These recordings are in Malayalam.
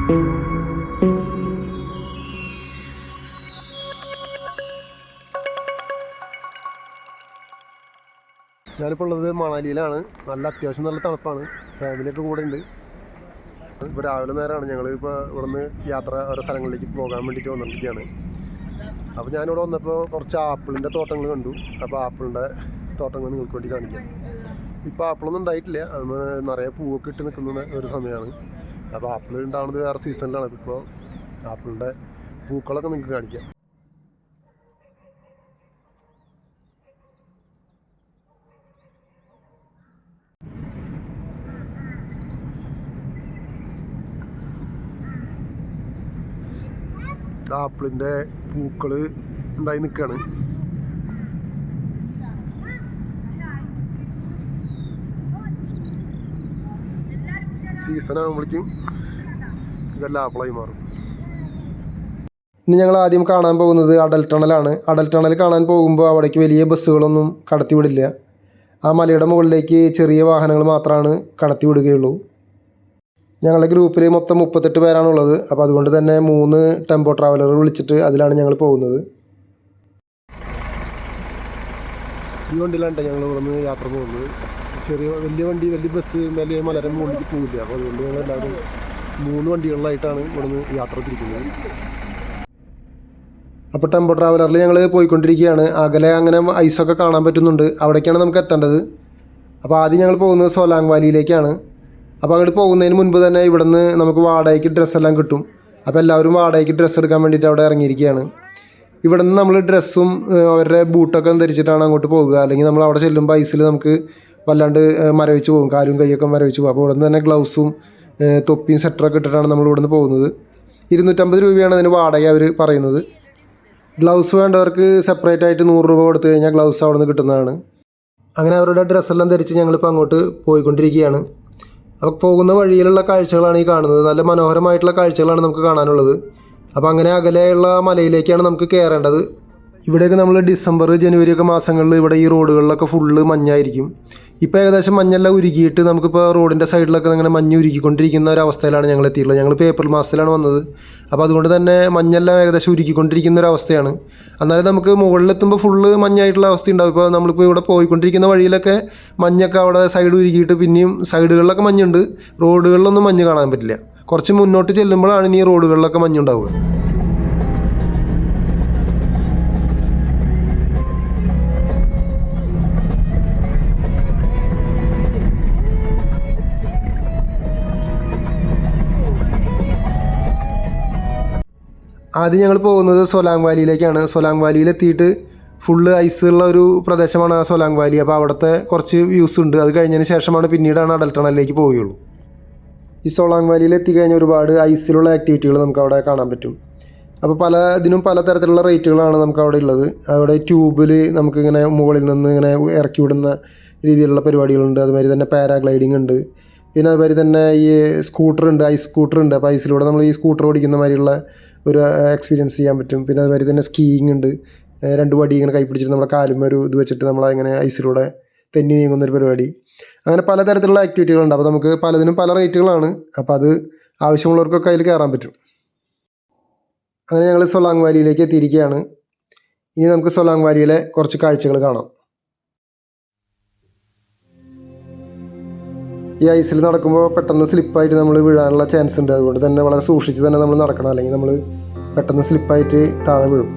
ഞാനിപ്പോൾ ഉള്ളത് മണാലിയിലാണ്. അത്യാവശ്യം നല്ല തണുപ്പാണ്. ഫാമിലിയൊക്കെ കൂടെ ഉണ്ട്. ഇപ്പോൾ രാവിലെ നേരമാണ്. ഞങ്ങളിപ്പോൾ ഇവിടുന്ന് യാത്ര ഓരോ സ്ഥലങ്ങളിലേക്ക് പോകാൻ വേണ്ടിയിട്ട് വന്നിരിക്കുകയാണ്. അപ്പോൾ ഞാനിവിടെ വന്നപ്പോൾ കുറച്ച് ആപ്പിളിൻ്റെ തോട്ടങ്ങൾ കണ്ടു. അപ്പോൾ ആപ്പിളിൻ്റെ തോട്ടങ്ങൾ നിങ്ങൾക്ക് വേണ്ടി കാണിക്കാം. ഇപ്പോൾ ആപ്പിളൊന്നും ഉണ്ടായിട്ടില്ല. അത് നിറയെ പൂവൊക്കെ ഇട്ട് നിൽക്കുന്ന ഒരു സമയമാണ്. അപ്പോൾ ആപ്പിൾ ഉണ്ടാകുന്നത് വേറെ സീസണിലാണ്. ഇപ്പോൾ ആപ്പിളിൻ്റെ പൂക്കളൊക്കെ നിങ്ങൾക്ക് കാണിക്കാം. ആപ്പിളിൻ്റെ പൂക്കൾ ഉണ്ടായി നിൽക്കുകയാണ്. സീസൺ ആകുമ്പോഴേക്കും ഇതെല്ലാം ആപ്പിളായി മാറും. ഇനി ഞങ്ങൾ ആദ്യം കാണാൻ പോകുന്നത് അടൽ ടണലാണ്. അടൽ ടണൽ കാണാൻ പോകുമ്പോൾ അവിടേക്ക് വലിയ ബസ്സുകളൊന്നും കടത്തിവിടില്ല. ആ മലയുടെ മുകളിലേക്ക് ചെറിയ വാഹനങ്ങൾ മാത്രമാണ് കടത്തിവിടുകയുള്ളൂ. ഞങ്ങളുടെ ഗ്രൂപ്പിൽ മൊത്തം 38 പേരാണുള്ളത്. അപ്പോൾ അതുകൊണ്ട് തന്നെ 3 ടെമ്പോ ട്രാവലർ വിളിച്ചിട്ട് അതിലാണ് ഞങ്ങൾ പോകുന്നത്. ഈ വണ്ടിയിലാണ് ഞങ്ങൾ ഇവിടെ നിന്ന് യാത്ര പോകുന്നത്. വലിയ ബസ് വലിയ മലയുടെ മുകളിലേക്ക് പോകില്ല. അപ്പോൾ അതുകൊണ്ട് ഞങ്ങൾ എല്ലാവരും 3 വണ്ടികളിലായിട്ടാണ് ഇവിടെ നിന്ന് യാത്ര തിരിക്കുന്നത്. അപ്പോൾ ടെമ്പോ ട്രാവലറിൽ ഞങ്ങൾ പോയിക്കൊണ്ടിരിക്കുകയാണ്. അകലെ അങ്ങനെ ഐസൊക്കെ കാണാൻ പറ്റുന്നുണ്ട്. അവിടേക്കാണ് നമുക്ക് എത്തേണ്ടത്. അപ്പോൾ ആദ്യം ഞങ്ങൾ പോകുന്നത് സോലാങ് വാലിയിലേക്കാണ്. അപ്പോൾ അങ്ങോട്ട് പോകുന്നതിന് മുൻപ് തന്നെ ഇവിടുന്ന് നമുക്ക് വാടകയ്ക്ക് ഡ്രസ്സെല്ലാം കിട്ടും. അപ്പോൾ എല്ലാവരും വാടകയ്ക്ക് ഡ്രസ്സ് എടുക്കാൻ വേണ്ടിയിട്ട് അവിടെ ഇറങ്ങിയിരിക്കുകയാണ്. ഇവിടുന്ന് നമ്മൾ ഡ്രസ്സും അവരുടെ ബൂട്ടൊക്കെ ധരിച്ചിട്ടാണ് അങ്ങോട്ട് പോകുക. അല്ലെങ്കിൽ നമ്മൾ അവിടെ ചെല്ലുമ്പോൾ ഐസിൽ നമുക്ക് വല്ലാണ്ട് മരവിച്ച് പോകും, കാലും കൈയൊക്കെ മരവിച്ച് പോകും. അപ്പോൾ ഇവിടുന്ന് തന്നെ ഗ്ലൗസും തൊപ്പിയും സെറ്ററൊക്കെ ഇട്ടിട്ടാണ് നമ്മൾ ഇവിടുന്ന് പോകുന്നത്. 250 രൂപയാണ് അതിന് വാടക അവർ പറയുന്നത്. ഗ്ലൗസ് വേണ്ടവർക്ക് സെപ്പറേറ്റ് ആയിട്ട് 100 രൂപ കൊടുത്തു കഴിഞ്ഞാൽ ഗ്ലൗസ് അവിടെ നിന്ന് കിട്ടുന്നതാണ്. അങ്ങനെ അവരുടെ ഡ്രസ്സെല്ലാം ധരിച്ച് ഞങ്ങളിപ്പോൾ അങ്ങോട്ട് പോയിക്കൊണ്ടിരിക്കുകയാണ്. അപ്പോൾ പോകുന്ന വഴിയിലുള്ള കാഴ്ചകളാണ് ഈ കാണുന്നത്. നല്ല മനോഹരമായിട്ടുള്ള കാഴ്ചകളാണ് നമുക്ക് കാണാനുള്ളത്. അപ്പോൾ അങ്ങനെ അകലെയുള്ള മലയിലേക്കാണ് നമുക്ക് കയറേണ്ടത്. ഇവിടെയൊക്കെ നമ്മൾ ഡിസംബർ ജനുവരി ഒക്കെ മാസങ്ങളിൽ ഇവിടെ ഈ റോഡുകളിലൊക്കെ ഫുള്ള് മഞ്ഞായിരിക്കും. ഇപ്പോൾ ഏകദേശം മഞ്ഞെല്ലാം ഉരുകിയിട്ട് നമുക്കിപ്പോൾ റോഡിൻ്റെ സൈഡിലൊക്കെ അങ്ങനെ മഞ്ഞ് ഉരുക്കിക്കൊണ്ടിരിക്കുന്ന ഒരു അവസ്ഥയിലാണ് ഞങ്ങൾ എത്തിയിട്ടുള്ളത്. ഞങ്ങൾ ഏപ്രിൽ മാസത്തിലാണ് വന്നത്. അപ്പോൾ അതുകൊണ്ട് തന്നെ മഞ്ഞെല്ലാം ഏകദേശം ഉരുക്കിക്കൊണ്ടിരിക്കുന്ന ഒരു അവസ്ഥയാണ്. എന്നാലും നമുക്ക് മുകളിലെത്തുമ്പോൾ ഫുള്ള് മഞ്ഞായിട്ടുള്ള അവസ്ഥ ഉണ്ടാവും. ഇപ്പോൾ നമ്മളിപ്പോൾ ഇവിടെ പോയിക്കൊണ്ടിരിക്കുന്ന വഴിയിലൊക്കെ മഞ്ഞൊക്കെ അവിടെ സൈഡ് ഉരുക്കിയിട്ട് പിന്നെയും സൈഡുകളിലൊക്കെ മഞ്ഞുണ്ട്. റോഡുകളിലൊന്നും മഞ്ഞ് കാണാൻ പറ്റില്ല. കുറച്ച് മുന്നോട്ട് ചെല്ലുമ്പോഴാണ് ഇനി റോഡുകളിലൊക്കെ മഞ്ഞുണ്ടാവുക. ആദ്യം ഞങ്ങൾ പോകുന്നത് സോലാങ് വാലിയിലേക്കാണ്. സോലാങ് വാലിയിലെത്തിയിട്ട് ഫുള്ള് ഐസുള്ള ഒരു പ്രദേശമാണ് ആ സോലാങ് വാലി. അപ്പോൾ അവിടുത്തെ കുറച്ച് വ്യൂസ് ഉണ്ട്. അത് കഴിഞ്ഞതിന് ശേഷമാണ് പിന്നീടാണ് അടൽ ടണലിലേക്ക് പോവുകയുള്ളൂ. ഈ സോലാങ് വാലിയിൽ എത്തിക്കഴിഞ്ഞാൽ ഒരുപാട് ഐസിലുള്ള ആക്ടിവിറ്റികൾ നമുക്ക് അവിടെ കാണാൻ പറ്റും. അപ്പോൾ ഇതിനും പല തരത്തിലുള്ള റേറ്റുകളാണ് നമുക്ക് അവിടെ ഉള്ളത്. അവിടെ ട്യൂബിൽ നമുക്കിങ്ങനെ മുകളിൽ നിന്ന് ഇങ്ങനെ ഇറക്കി വിടുന്ന രീതിയിലുള്ള പരിപാടികളുണ്ട്. അതുമാതിരി തന്നെ പാരാഗ്ലൈഡിങ് ഉണ്ട്. പിന്നെ അതുമാതിരി തന്നെ ഈ സ്കൂട്ടറുണ്ട്, ഐസ് സ്കൂട്ടറുണ്ട്. അപ്പോൾ ഐസിലൂടെ നമ്മൾ ഈ സ്കൂട്ടർ ഓടിക്കുന്ന മാതിരിയുള്ള ഒരു എക്സ്പീരിയൻസ് ചെയ്യാൻ പറ്റും. പിന്നെ അതുമാതിരി തന്നെ സ്കീയിങ് ഉണ്ട്. 2 വടി ഇങ്ങനെ കൈ പിടിച്ചിട്ട് നമ്മുടെ കാലും ഒരു ഇത് വെച്ചിട്ട് നമ്മളങ്ങനെ ഐസിലൂടെ തെന്നി നീങ്ങുന്നൊരു പരിപാടി. അങ്ങനെ പലതരത്തിലുള്ള ആക്ടിവിറ്റികളുണ്ട്. അപ്പോൾ നമുക്ക് പലതിനും പല റേറ്റുകളാണ്. അപ്പോൾ അത് ആവശ്യമുള്ളവർക്കൊക്കെ അതിൽ കയറാൻ പറ്റും. അങ്ങനെ ഞങ്ങൾ സോലാങ് വാലിയിലേക്ക് എത്തിയിരിക്കുകയാണ്. ഇനി നമുക്ക് സോലാങ് വാലിയിലെ കുറച്ച് കാഴ്ചകൾ കാണാം. ഈ ഐസിൽ നടക്കുമ്പോൾ പെട്ടെന്ന് സ്ലിപ്പായിട്ട് നമ്മൾ വീഴാനുള്ള ചാൻസ് ഉണ്ട്. അതുകൊണ്ട് തന്നെ വളരെ സൂക്ഷിച്ച് തന്നെ നമ്മൾ നടക്കണം. അല്ലെങ്കിൽ നമ്മൾ പെട്ടെന്ന് സ്ലിപ്പായിട്ട് താഴെ വീഴും.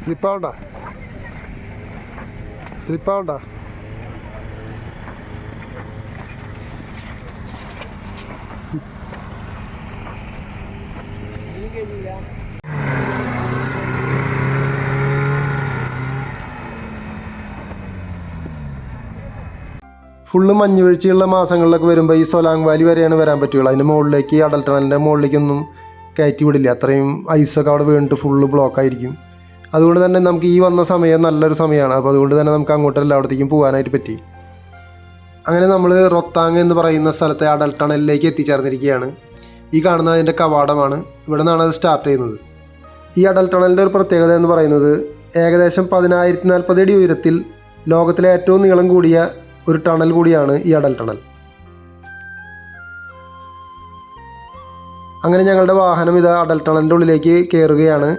സ്ലിപ്പാവണ്ട സ്ലിപ്പാവണ്ട. ഫുള്ള് മഞ്ഞ് വീഴ്ചയുള്ള മാസങ്ങളിലൊക്കെ വരുമ്പോൾ ഈ സൊലാങ് വാലി വരെയാണ് വരാൻ പറ്റുള്ളൂ. അതിൻ്റെ മുകളിലേക്ക് അടൽ ടണലിൻ്റെ മുകളിലേക്കൊന്നും കയറ്റി വിടില്ല. അത്രയും ഐസൊക്കെ അവിടെ വീണിട്ട് ഫുള്ള് ബ്ലോക്കായിരിക്കും. അതുകൊണ്ട് തന്നെ നമുക്ക് ഈ വന്ന സമയം നല്ലൊരു സമയമാണ്. അപ്പോൾ അതുകൊണ്ട് തന്നെ നമുക്ക് അങ്ങോട്ട് എല്ലായിടത്തേക്കും പോകാനായിട്ട് പറ്റി. അങ്ങനെ നമ്മൾ റൊത്താങ് എന്ന് പറയുന്ന സ്ഥലത്തെ അടൽ ടണലിലേക്ക് എത്തിച്ചേർന്നിരിക്കുകയാണ്. ഈ കാണുന്നത് അതിൻ്റെ കവാടമാണ്. ഇവിടെ നിന്നാണ് അത് സ്റ്റാർട്ട് ചെയ്യുന്നത്. ഈ അടൽ ടണലിൻ്റെ ഒരു പ്രത്യേകത എന്ന് പറയുന്നത് ഏകദേശം 1040 അടി ഉയരത്തിൽ ലോകത്തിലെ ഏറ്റവും നീളം കൂടിയ ഒരു ടണൽ കൂടിയാണ് ഈ അടൽ ടണൽ. അങ്ങനെ ഞങ്ങളുടെ വാഹനം ഇത് അടൽ ടണലിൻ്റെ ഉള്ളിലേക്ക് കയറുകയാണ്.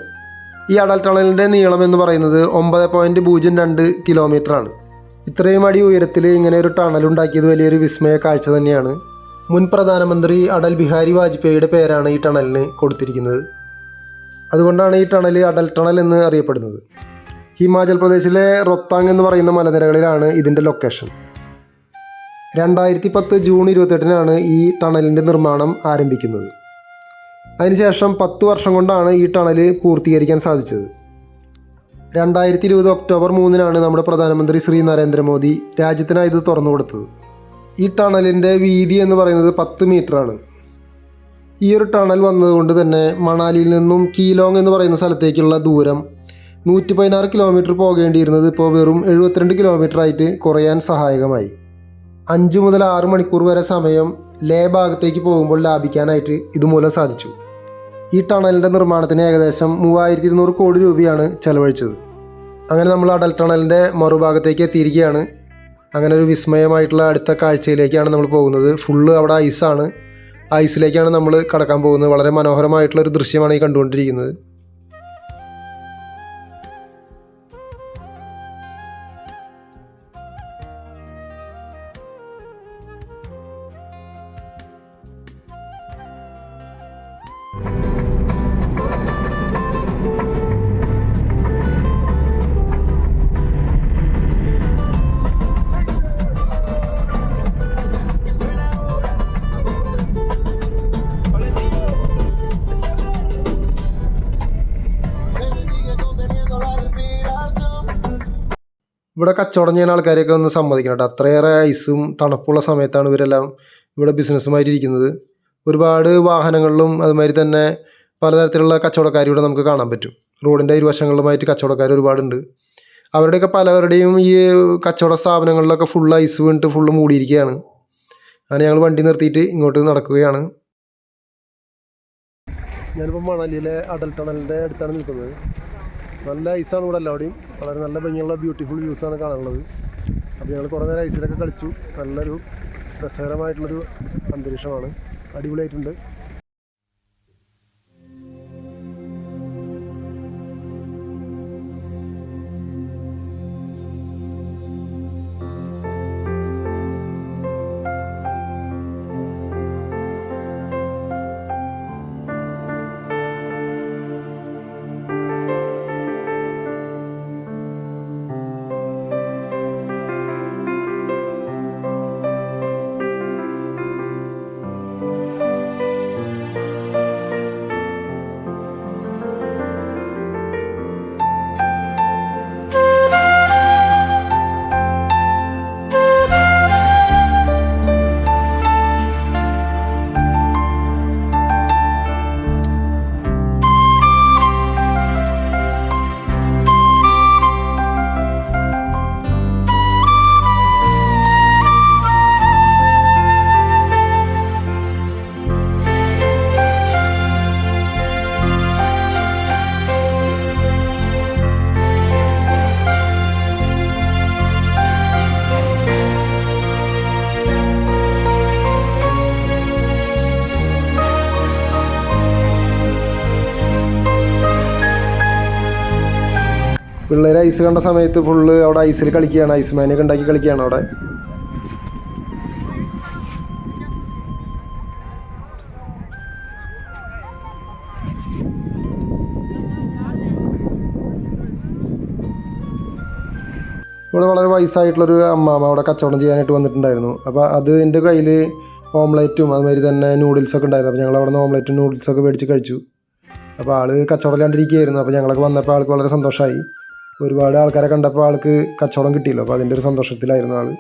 ഈ അടൽ ടണലിൻ്റെ നീളം എന്ന് പറയുന്നത് 9.02 കിലോമീറ്ററാണ്. ഇത്രയും അടി ഉയരത്തിൽ ഇങ്ങനെ ഒരു ടണൽ ഉണ്ടാക്കിയത് വലിയൊരു വിസ്മയ കാഴ്ച തന്നെയാണ്. മുൻ പ്രധാനമന്ത്രി അടൽ ബിഹാരി വാജ്പേയിയുടെ പേരാണ് ഈ ടണലിന് കൊടുത്തിരിക്കുന്നത്. അതുകൊണ്ടാണ് ഈ ടണൽ അടൽ ടണൽ എന്ന് അറിയപ്പെടുന്നത്. ഹിമാചൽ പ്രദേശിലെ റൊത്താങ് എന്ന് പറയുന്ന മലനിരകളിലാണ് ഇതിൻ്റെ ലൊക്കേഷൻ. 2010 ജൂൺ 28-നാണ് ഈ ടണലിൻ്റെ നിർമ്മാണം ആരംഭിക്കുന്നത്. അതിനുശേഷം 10 വർഷം കൊണ്ടാണ് ഈ ടണൽ പൂർത്തീകരിക്കാൻ സാധിച്ചത്. 2020 ഒക്ടോബർ 3-നാണ് നമ്മുടെ പ്രധാനമന്ത്രി ശ്രീ നരേന്ദ്രമോദി രാജ്യത്തിനായി ഇത് തുറന്നു കൊടുത്തത്. ഈ ടണലിൻ്റെ വീതി എന്ന് പറയുന്നത് 10 മീറ്ററാണ്. ഈ ഒരു ടണൽ വന്നതുകൊണ്ട് തന്നെ മണാലിയിൽ നിന്നും കീലോങ് എന്ന് പറയുന്ന സ്ഥലത്തേക്കുള്ള ദൂരം 116 കിലോമീറ്റർ പോകേണ്ടിയിരുന്നത് ഇപ്പോൾ വെറും 72 കിലോമീറ്ററായിട്ട് കുറയാൻ സഹായകമായി. 5 മുതൽ 6 മണിക്കൂർ വരെ സമയം ലേ ഭാഗത്തേക്ക് പോകുമ്പോൾ ലാഭിക്കാനായിട്ട് ഇതുമൂലം സാധിച്ചു. ഈ ടണലിൻ്റെ നിർമ്മാണത്തിന് ഏകദേശം 3200 കോടി രൂപയാണ് ചെലവഴിച്ചത്. അങ്ങനെ നമ്മൾ അടൽ ടണലിൻ്റെ മറുഭാഗത്തേക്ക് എത്തിയിരിക്കുകയാണ്. അങ്ങനെ ഒരു വിസ്മയമായിട്ടുള്ള അടുത്ത കാഴ്ചയിലേക്കാണ് നമ്മൾ പോകുന്നത്. ഫുള്ള് അവിടെ ഐസാണ്. ഐസിലേക്കാണ് നമ്മൾ കടക്കാൻ പോകുന്നത്. വളരെ മനോഹരമായിട്ടുള്ളൊരു ദൃശ്യമാണ് ഈ കണ്ടുകൊണ്ടിരിക്കുന്നത്. ഇവിടെ കച്ചവടം ചെയ്യുന്ന ആൾക്കാരെയൊക്കെ ഒന്ന് സമ്മതിക്കണം കേട്ടോ. അത്രയേറെ ഐസും തണുപ്പുള്ള സമയത്താണ് ഇവരെല്ലാം ഇവിടെ ബിസിനസ്സുമായിട്ട് ഇരിക്കുന്നത്. ഒരുപാട് വാഹനങ്ങളിലും അതുമാതിരി തന്നെ പലതരത്തിലുള്ള കച്ചവടക്കാർ ഇവിടെ നമുക്ക് കാണാൻ പറ്റും. റോഡിൻ്റെ ഇരുവശങ്ങളിലുമായിട്ട് കച്ചവടക്കാർ ഒരുപാടുണ്ട്. അവരുടെയൊക്കെ പലവരുടെയും ഈ കച്ചവട സ്ഥാപനങ്ങളിലൊക്കെ ഫുൾ ഐസ് വീണിട്ട് ഫുള്ള് മൂടിയിരിക്കുകയാണ്. അങ്ങനെ ഞങ്ങൾ വണ്ടി നിർത്തിയിട്ട് ഇങ്ങോട്ട് നടക്കുകയാണ്. ഞാനിപ്പോൾ മണാലിയിലെ അടൽ ടണലിൻ്റെ അടുത്താണ് നിൽക്കുന്നത്. നല്ല ഐസാണ് ഇവിടെ എല്ലാവിടെയും. വളരെ നല്ല ഭംഗിയുള്ള ബ്യൂട്ടിഫുൾ വ്യൂസാണ് കാണാനുള്ളത്. അപ്പോൾ ഞങ്ങൾ കുറേ നേരം ഐസിലൊക്കെ കളിച്ചു. നല്ലൊരു രസകരമായിട്ടുള്ളൊരു അന്തരീക്ഷമാണ്. അടിപൊളിയായിട്ടുണ്ട്. പിള്ളേർ ഐസ് കണ്ട സമയത്ത് ഫുള്ള് അവിടെ ഐസിൽ കളിക്കുകയാണ്. ഐസ് മാനൊക്കെ ഉണ്ടാക്കി കളിക്കുകയാണ് അവിടെ. ഇവിടെ വളരെ വയസ്സായിട്ടുള്ളൊരു അമ്മാമ്മ അവിടെ കച്ചവടം ചെയ്യാനായിട്ട് വന്നിട്ടുണ്ടായിരുന്നു. അപ്പോൾ അത് എൻ്റെ കയ്യിൽ ഓംലേറ്റും അതുമാതിരി തന്നെ നൂഡിൽസൊക്കെ ഉണ്ടായിരുന്നു. അപ്പോൾ ഞങ്ങൾ അവിടെ നിന്ന് ഓംലേറ്റും നൂഡിൽസൊക്കെ മേടിച്ച് കഴിച്ചു. അപ്പോൾ ആൾ കച്ചവടം ഇല്ലാണ്ടിരിക്കുകയായിരുന്നു. അപ്പോൾ ഞങ്ങളൊക്കെ വന്നപ്പോൾ ആൾക്ക് വളരെ സന്തോഷമായി. ഒരുപാട് ആൾക്കാരെ കണ്ടപ്പോൾ ആൾക്ക് കച്ചവടം കിട്ടിയല്ലോ. അപ്പോൾ അതിൻ്റെ ഒരു സന്തോഷത്തിലായിരുന്നു ആൾ.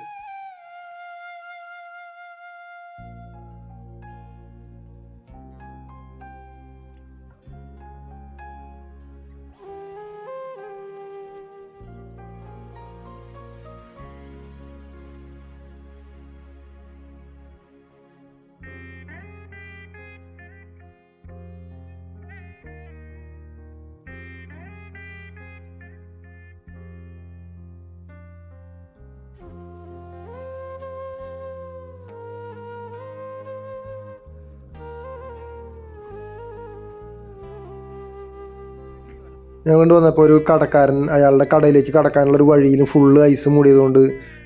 ഞങ്ങൾ വന്നപ്പോൾ ഒരു കടക്കാരൻ അയാളുടെ കടയിലേക്ക് കടക്കാനുള്ളൊരു വഴിയിലും ഫുള്ള് ഐസ് മൂടിയതുകൊണ്ട്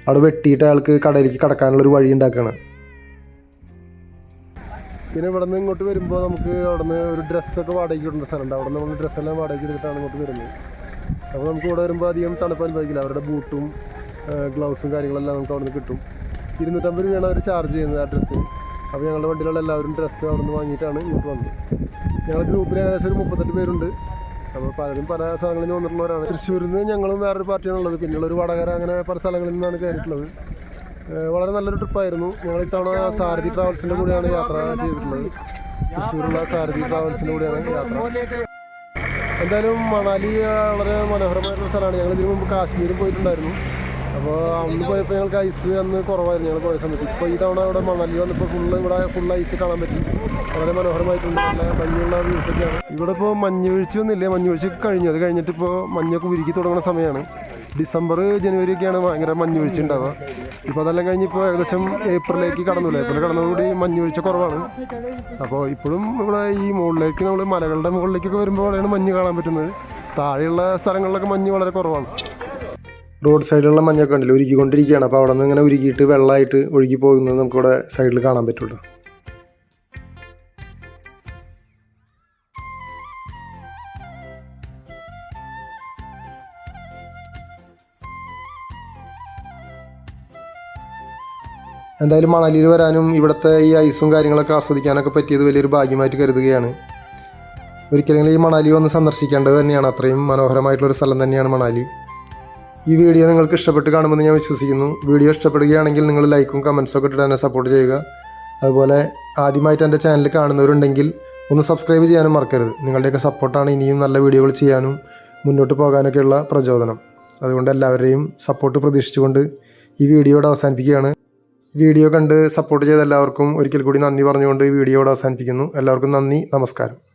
അവിടെ വെട്ടിയിട്ട് അയാൾക്ക് കടയിലേക്ക് കടക്കാനുള്ളൊരു വഴി ഉണ്ടാക്കുകയാണ്. പിന്നെ ഇവിടെ നിന്ന് ഇങ്ങോട്ട് വരുമ്പോൾ നമുക്ക് അവിടെ നിന്ന് ഒരു ഡ്രസ്സൊക്കെ വാടകയ്ക്ക് കിട്ടുന്ന സ്ഥലമുണ്ട്. അവിടെ നിന്ന് നമ്മൾ ഡ്രസ്സെല്ലാം വാടകയ്ക്ക് എടുത്തിട്ടാണ് ഇങ്ങോട്ട് വരുന്നത്. അപ്പോൾ നമുക്ക് ഇവിടെ വരുമ്പോൾ അധികം തണുപ്പ് അനുഭവിക്കില്ല. അവരുടെ ബൂട്ടും ഗ്ലൗസും കാര്യങ്ങളെല്ലാം നമുക്ക് അവിടെ നിന്ന് കിട്ടും. 250 രൂപയാണ് അവർ ചാർജ് ചെയ്യുന്നത് ആ ഡ്രസ്സിന്. അപ്പോൾ ഞങ്ങളുടെ വണ്ടിയിലുള്ള എല്ലാവരും ഡ്രസ്സ് അവിടെ നിന്ന് വാങ്ങിയിട്ടാണ് ഇങ്ങോട്ട് വന്നത്. ഞങ്ങളുടെ ഗ്രൂപ്പിൽ ഏകദേശം ഒരു 38 പേരുണ്ട്. അപ്പോൾ പലരും പല സ്ഥലങ്ങളിൽ നിന്ന് വന്നിട്ടുള്ളവരാണ്. തൃശ്ശൂരിൽ നിന്ന് ഞങ്ങളും വേറൊരു പാർട്ടിയാണുള്ളത്. പിന്നെയുള്ളൊരു വടകര, അങ്ങനെ പല സ്ഥലങ്ങളിൽ നിന്നാണ് കയറിയിട്ടുള്ളത്. വളരെ നല്ലൊരു ട്രിപ്പായിരുന്നു. ഞങ്ങൾ ഇത്തവണ സാരഥി ട്രാവൽസിൻ്റെ കൂടെയാണ് യാത്ര ചെയ്തിട്ടുള്ളത്. തൃശ്ശൂരുള്ള സാരഥി ട്രാവൽസിൻ്റെ കൂടെയാണ് യാത്ര. എന്തായാലും മണാലി വളരെ മനോഹരമായിട്ടുള്ള സ്ഥലമാണ്. ഞങ്ങൾ ഇതിനു മുമ്പ് കാശ്മീരും പോയിട്ടുണ്ടായിരുന്നു. അപ്പോൾ അന്ന് പോയപ്പോൾ ഞങ്ങൾക്ക് ഐസ് അന്ന് കുറവായിരുന്നു ഞങ്ങൾ പോയ സമയത്ത്. ഇപ്പോൾ ഈ തവണ ഇവിടെ മണാലി വന്നപ്പോൾ ഫുൾ ഐസ് കാണാൻ പറ്റി. വളരെ മനോഹരമായിട്ടുണ്ട്. നല്ല ഭംഗിയുള്ള വ്യൂസൊക്കെയാണ്. ഇവിടെ ഇപ്പോൾ മഞ്ഞ് വീഴ്ചയൊന്നുമില്ല. മഞ്ഞ് വീഴ്ച കഴിഞ്ഞു. അത് കഴിഞ്ഞിട്ട് ഇപ്പോൾ മഞ്ഞൊക്കെ ഉരുക്കി തുടങ്ങുന്ന സമയമാണ്. ഡിസംബർ ജനുവരി ഒക്കെയാണ് ഭയങ്കര മഞ്ഞ് വീഴ്ച ഉണ്ടാവുക. ഇപ്പോൾ അതെല്ലാം കഴിഞ്ഞ് ഇപ്പോൾ ഏകദേശം ഏപ്രിലേക്ക് കടന്നില്ല. ഏപ്രിൽ കടന്നതോടുകൂടി മഞ്ഞ് വീഴ്ച കുറവാണ്. അപ്പോൾ ഇപ്പോഴും ഇവിടെ ഈ മുകളിലേക്ക് നമ്മൾ മലകളുടെ മുകളിലേക്കൊക്കെ വരുമ്പോഴാണ് മഞ്ഞ് കാണാൻ പറ്റുന്നത്. താഴെയുള്ള സ്ഥലങ്ങളിലൊക്കെ മഞ്ഞ് വളരെ കുറവാണ്. റോഡ് സൈഡിലുള്ള മഞ്ഞൊക്കെ ഉണ്ടല്ലോ ഉരുക്കിക്കൊണ്ടിരിക്കുകയാണ്. അപ്പോൾ അവിടെ നിന്ന് ഇങ്ങനെ ഉരുക്കിയിട്ട് വെള്ളമായിട്ട് ഒഴുകി പോകുന്നത് നമുക്കിവിടെ സൈഡിൽ കാണാൻ പറ്റുള്ളൂ. എന്തായാലും മണാലിയിൽ വരാനും ഇവിടുത്തെ ഈ ഐസും കാര്യങ്ങളൊക്കെ ആസ്വദിക്കാനൊക്കെ പറ്റിയത് വലിയൊരു ഭാഗ്യമായിട്ട് കരുതുകയാണ്. ഒരിക്കലെങ്കിലും ഈ മണാലി വന്ന് സന്ദർശിക്കേണ്ടത് തന്നെയാണ്. അത്രയും മനോഹരമായിട്ടുള്ളൊരു സ്ഥലം തന്നെയാണ് മണാലി. ഈ വീഡിയോ നിങ്ങൾക്ക് ഇഷ്ടപ്പെട്ട് കാണുമെന്ന് ഞാൻ വിശ്വസിക്കുന്നു. വീഡിയോ ഇഷ്ടപ്പെടുകയാണെങ്കിൽ നിങ്ങൾ ലൈക്കും കമൻസൊക്കെ ഇട്ടിട്ട് എന്നെ സപ്പോർട്ട് ചെയ്യുക. അതുപോലെ ആദ്യമായിട്ട് എൻ്റെ ചാനൽ കാണുന്നവരുണ്ടെങ്കിൽ ഒന്ന് സബ്സ്ക്രൈബ് ചെയ്യാനും മറക്കരുത്. നിങ്ങളുടെയൊക്കെ സപ്പോർട്ടാണ് ഇനിയും നല്ല വീഡിയോകൾ ചെയ്യാനും മുന്നോട്ട് പോകാനൊക്കെയുള്ള പ്രചോദനം. അതുകൊണ്ട് എല്ലാവരെയും സപ്പോർട്ട് പ്രതീക്ഷിച്ചുകൊണ്ട് ഈ വീഡിയോയുടെ അവസാനിപ്പിക്കുകയാണ്. വീഡിയോ കണ്ട് സപ്പോർട്ട് ചെയ്ത എല്ലാവർക്കും ഒരിക്കൽ കൂടി നന്ദി പറഞ്ഞുകൊണ്ട് ഈ വീഡിയോയുടെ അവസാനിപ്പിക്കുന്നു. എല്ലാവർക്കും നന്ദി, നമസ്കാരം.